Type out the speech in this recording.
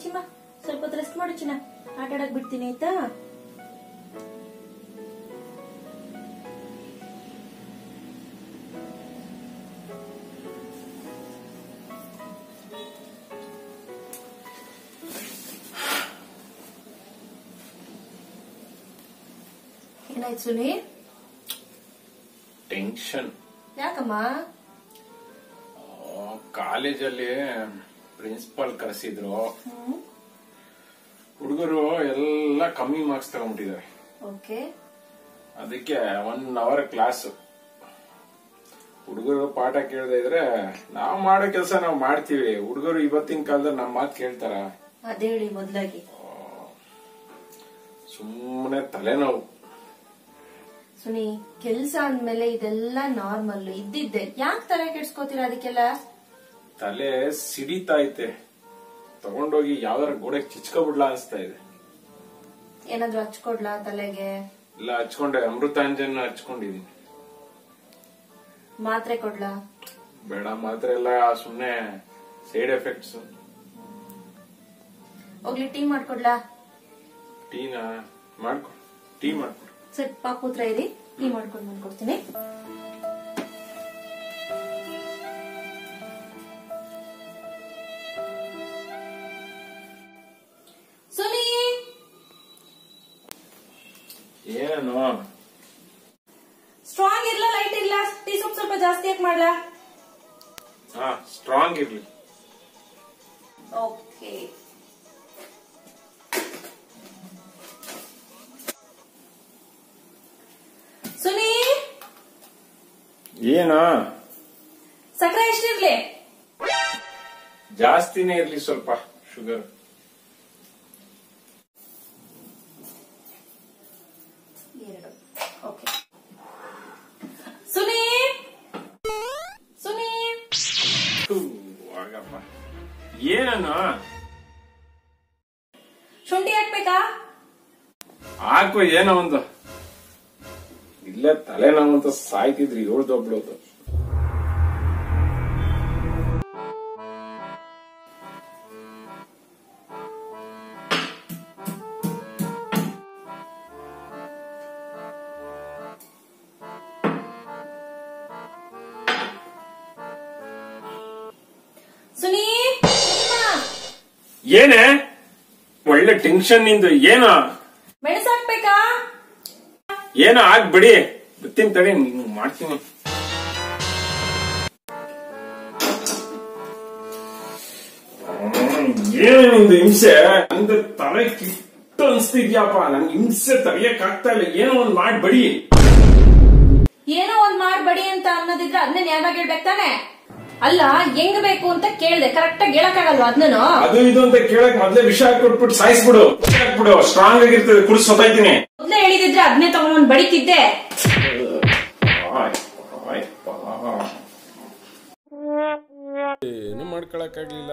ಚಿಮ್ಮ ಸ್ವಲ್ಪ ಹೊತ್ತು ರೆಸ್ಟ್ ಮಾಡು ಚಿನ್ನ, ಆಟ ಆಡಕ್ ಬಿಡ್ತೀನಿ ಆಯ್ತಾ. ಏನಾಯ್ತು ಸುನಿ? ಟೆನ್ಷನ್. ಯಾಕಮ್ಮ? ಕಾಲೇಜಲ್ಲಿ ಪ್ರಿನ್ಸಿಪಾಲ್ ಕರೆಸಿದ್ರು, ಹುಡುಗರು ಎಲ್ಲ ಕಮ್ಮಿ ಮಾರ್ಕ್ಸ್ ತಗೊಂಡ್ಬಿಟ್ಟಿದ್ದಾರೆ. ಓಕೆ. ಅದಕ್ಕೆ 1 ಅವರ್ ಕ್ಲಾಸ್. ಹುಡುಗರು ಪಾಠ ಕೇಳದೆ ಇದ್ರೆ ನಾವ್ ಮಾಡೋ ಕೆಲಸ ನಾವ್ ಮಾಡ್ತೀವಿ. ಹುಡುಗರು ಇವತ್ತಿನ ಕಾಲದಲ್ಲಿ ನಮ್ಮ ಮಾತು ಕೇಳ್ತಾರ? ಅದೇಳಿ ಮೊದ್ಲಾಗಿ. ಸುಮ್ಮನೆ ತಲೆನೋವು. ಸುನಿ, ಕೆಲ್ಸ ಅಂದ್ಮೇಲೆ ಇದೆಲ್ಲ ನಾರ್ಮಲ್ ಇದ್ದಿದ್ದೆ, ಯಾಕೆ ತಲೆ ಕೆಡ್ಸ್ಕೋತೀರಾ ಅದಕ್ಕೆಲ್ಲ? ತಲೆ ಸಿಡಿತಾ ಐತೆ, ತಗೊಂಡೋಗಿ ಯಾವ್ದಾರ ಗೋಡೆಗೆ ಚಿಚ್ಕೊಬಿಡ್ಲಾ ಅನ್ಸ್ತಾ ಇದೆ. ಏನಾದ್ರು ಹಚ್ಕೊಡ್ಲಾ ತಲೆಗೆ? ಇಲ್ಲ, ಹಚ್ಕೊಂಡೆ, ಅಮೃತಾಂಜನ್ ಹಚ್ಕೊಂಡಿದೀನಿ. ಮಾತ್ರೆ ಕೊಡ್ಲಾ? ಬೇಡ, ಮಾತ್ರೆ ಎಲ್ಲ ಸುಮ್ನೆ ಸೈಡ್ ಎಫೆಕ್ಟ್ಸ್. ಹೋಗ್ಲಿ ಟೀ ಮಾಡ್ಕೊಡ್ಲಾ? ಟೀನಾ ಮಾಡ್ಕೊ, ಟೀ ಮಾಡ್ಕೊ. ಸರಿ ಪಾಪುತ್ರ ಇರಿ, ಟೀ ಮಾಡ್ಕೊಂಡು ಬಂದ್ಕೊಡ್ತೀನಿ. ಸುನಿ, ಏನು ಸ್ಟ್ರಾಂಗ್ ಇರ್ಲಾ ಲೈಟ್ ಇರ್ಲಾ? ಟೀ ಸ್ವಲ್ಪ ಜಾಸ್ತಿ ಯಾಕೆ ಮಾಡ್ಲಾ? ಸ್ಟ್ರಾಂಗ್ ಇರ್ಲಿ. ಓಕೆ. ಸುನಿ, ಏನ? ಸಕ್ಕರೆ ಎಷ್ಟಿರ್ಲಿ? ಜಾಸ್ತಿನೇ ಇರ್ಲಿ ಸ್ವಲ್ಪ, ಶುಗರ್. ಓಕೆ. ಸುನಿ, ಸುನಿ, ಆಗಪ್ಪ. ಏನನ್ನು? ಶುಂಠಿ ಹಾಕ್ಬೇಕಾ? ಹಾಕು, ಏನೋ ಒಂದು. ಇಲ್ಲೇ ತಲೆನೋವಂತ ಸಾಯ್ತಿದ್ರಿ, ಏಳ್ದೊಬ್ಳೋದು. ಸುನಿ, ಏನೇ ಒಳ್ಳೆ ಟೆನ್ಷನ್ ನಿಂದು? ಏನೋ ಮೆಣಸು ಹಾಕ್ಬೇಕಾ? ಏನೋ ಆಗ್ಬಿಡಿ, ಗೊತ್ತೀನಿ ತಡಿ, ಮಾಡ್ತೀನಿ. ಏನು ನಿಂದು ಹಿಂಸೆ? ನಂದು ತಲೆ ಕಿಟ್ಟು ಅನ್ಸ್ತಿದ್ಯಪ್ಪ, ನನ್ಗೆ ಹಿಂಸೆ ತಡೆಯಕ್ ಆಗ್ತಾ ಇಲ್ಲ. ಏನೋ ಒಂದ್ ಮಾಡ್ಬಡಿ. ಏನೋ ಒಂದ್ ಮಾಡ್ಬಡಿ ಅಂತ ಅನ್ನೋದಿದ್ರೆ ಅದನ್ನೇ ನ್ಯಾಯವಾಗಿ ಹೇಳ್ಬೇಕು ತಾನೆ? ಅಲ್ಲ, ಹೆಂಗ್ ಬೇಕು ಅಂತ ಕೇಳ್ದೆ, ಕರೆಕ್ಟ್ ಆಗಿ ಹೇಳಕ್ಕಾಗಲ್ವಾ ಅದನ್ನು? ಅದು ಇದು ಅಂತ ಕೇಳಕ್ ಮೊದ್ಲೇ ವಿಷ ಹಾಕ್ಬಿಟ್ಬಿಟ್ಟು ಸಾಯಿಸ್ಬಿಡು, ಹಾಕ್ಬಿಡು. ಸ್ಟ್ರಾಂಗ್ ಆಗಿರ್ತದೆ, ಕುಡಿಸ್ ಸೊತ್ತಾಯ್ತೀನಿ. ಮೊದ್ಲೇ ಹೇಳಿದಿದ್ರೆ ಅದನ್ನೇ ತಗೊಂಡ್ ಬಡಿತಿದ್ದೆ. ಏನು ಮಾಡ್ಕೊಳಕ್ಕಾಗ್ಲಿಲ್ಲ.